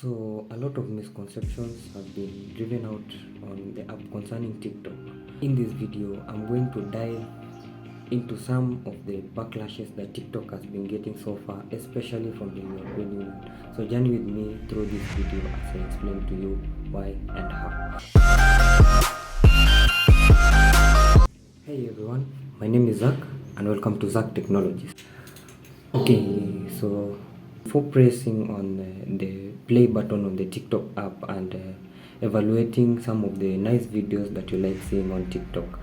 So, a lot of misconceptions have been driven out on the app concerning TikTok. In this video, I'm going to dive into some of the backlashes that TikTok has been getting so far, especially from the European Union. So, journey with me through this video as I explain to you why and how. Hey everyone, my name is Zach and welcome to Zach Technologies. Okay, so before pressing on the play button on the TikTok app and evaluating some of the nice videos that you like seeing on TikTok,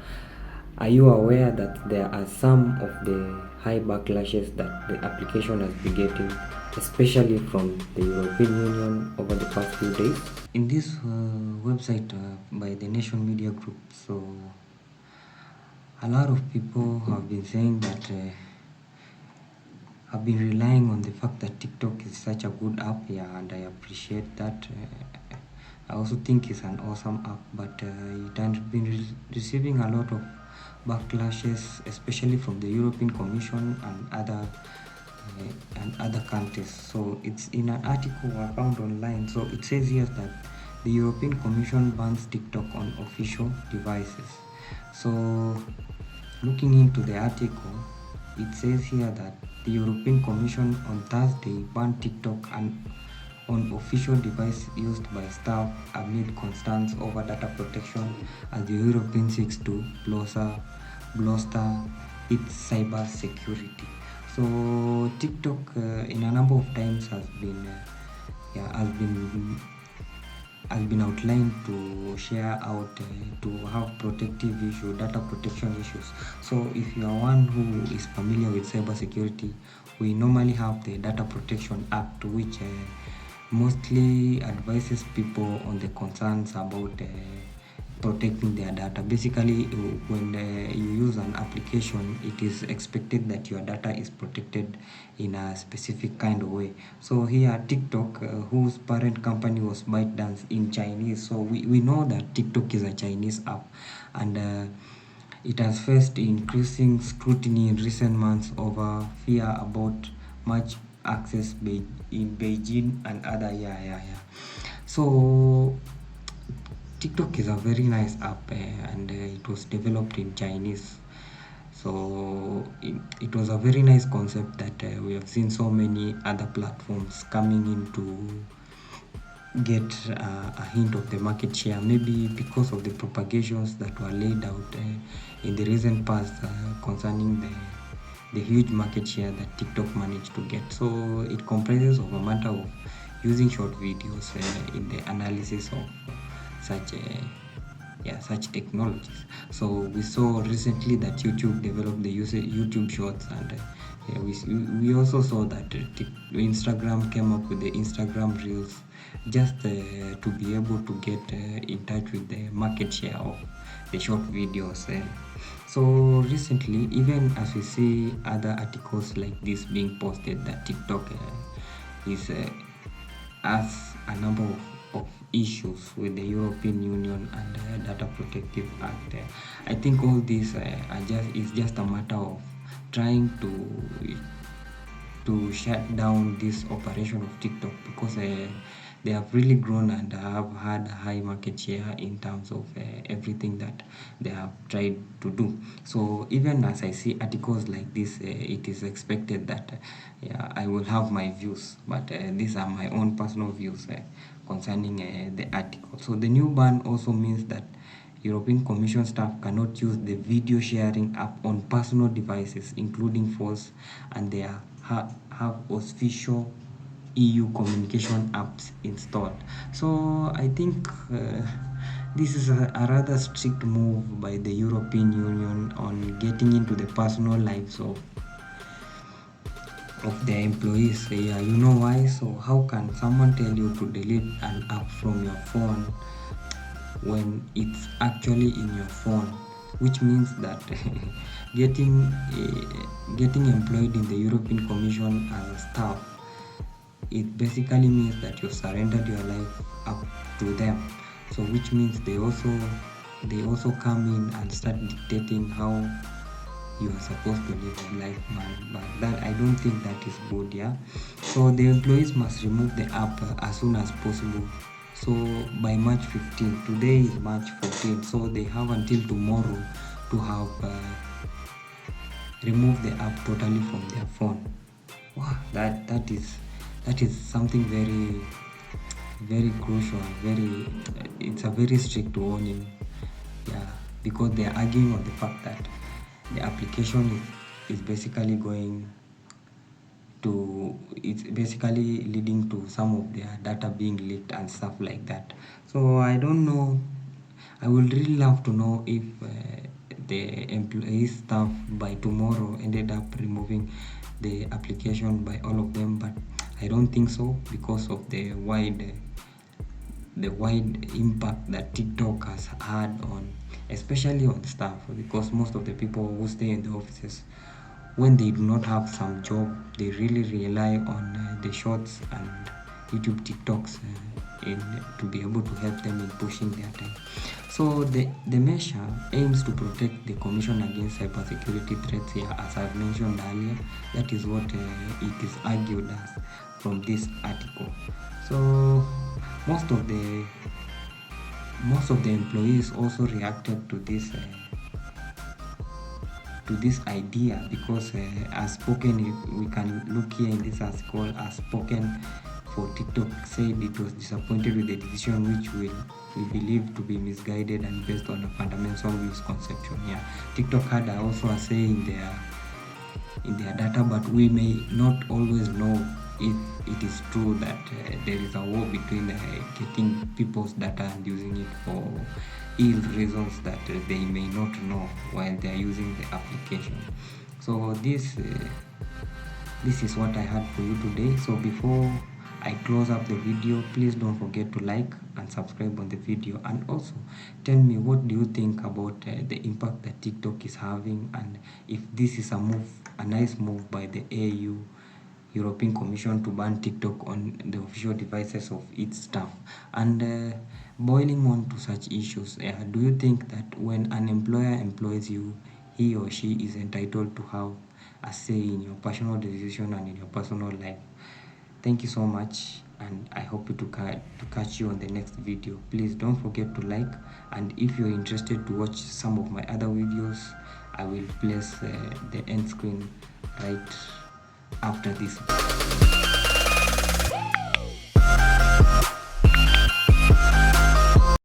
are you aware that there are some of the high backlashes that the application has been getting, especially from the European Union over the past few days? In this website by the Nation Media Group, so a lot of people have been saying that I've been relying on the fact that TikTok is such a good app, yeah, and I appreciate that. I also think it's an awesome app, but it has been receiving a lot of backlashes, especially from the European Commission and other countries. So it's in an article I found online. So it says here that the European Commission bans TikTok on official devices. So looking into the article, it says here that the European Commission on Thursday banned TikTok on official devices used by staff amid concerns over data protection as the European seeks to bolster its cyber security. So TikTok in a number of times has been outlined to share out to have data protection issues. So if you are one who is familiar with cyber security, we normally have the Data Protection Act, which mostly advises people on the concerns about protecting their data. Basically, when you use an application, it is expected that your data is protected in a specific kind of way. So here TikTok, whose parent company was ByteDance in Chinese, so we know that TikTok is a Chinese app, and it has faced increasing scrutiny in recent months over fear about much access in Beijing and other. So TikTok is a very nice app, and it was developed in Chinese. So it was a very nice concept that we have seen so many other platforms coming in to get a hint of the market share, maybe because of the propagations that were laid out in the recent past concerning the huge market share that TikTok managed to get. So it comprises of a matter of using short videos in the analysis of such technologies. So we saw recently that YouTube developed the YouTube Shorts, and we also saw that Instagram came up with the Instagram Reels, just to be able to get in touch with the market share of the short videos. So recently, even as we see other articles like this being posted, that TikTok is has a number of issues with the European Union and Data Protective Act. I think all this is just a matter of trying to shut down this operation of TikTok, because they have really grown and have had a high market share in terms of everything that they have tried to do. So even as I see articles like this, it is expected that I will have my views, but these are my own personal views concerning the article. So the new ban also means that European Commission staff cannot use the video sharing app on personal devices, including phones, and they have official EU communication apps installed. So I think this is a rather strict move by the European Union on getting into the personal lives of their employees. Yeah, you know why? So how can someone tell you to delete an app from your phone when it's actually in your phone? Which means that getting employed in the European Commission as a staff, it basically means that you've surrendered your life up to them. So which means they also come in and start dictating how you are supposed to live a life, man. But that, I don't think that is good. Yeah, so the employees must remove the app as soon as possible. So by March 15th, today is March 14th, so they have until tomorrow to have remove the app totally from their phone. Wow, that is something very very crucial, very it's a very strict warning. Yeah, because they are arguing on the fact that the application is basically going to, it's basically leading to some of their data being leaked and stuff like that. So I don't know, I would really love to know if the employees staff by tomorrow ended up removing the application by all of them, but I don't think so because of the wide impact that TikTok has had on, especially on staff, because most of the people who stay in the offices, when they do not have some job, they really rely on the shorts and YouTube TikToks to be able to help them in pushing their time. So the measure aims to protect the Commission against cybersecurity threats here, as I've mentioned earlier. That is what it is argued as from this article. So most of the most of the employees also reacted to this idea, because as spoken, we can look here in this article, as spoken for TikTok said it was disappointed with the decision, which we believe to be misguided and based on a fundamental misconception. Yeah, TikTok had also a say in their data, but we may not always know if it is true that there is a war between getting people's data and using it for ill reasons that they may not know while they are using the application. So this is what I had for you today. So before I close up the video, please don't forget to like and subscribe on the video, and also tell me, what do you think about the impact that TikTok is having, and if this is a nice move by the AU, European Commission, to ban TikTok on the official devices of its staff. And boiling on to such issues, do you think that when an employer employs you, he or she is entitled to have a say in your personal decision and in your personal life? Thank you so much, and I hope to catch you on the next video. Please don't forget to like, and if you're interested to watch some of my other videos, I will place the end screen right after this.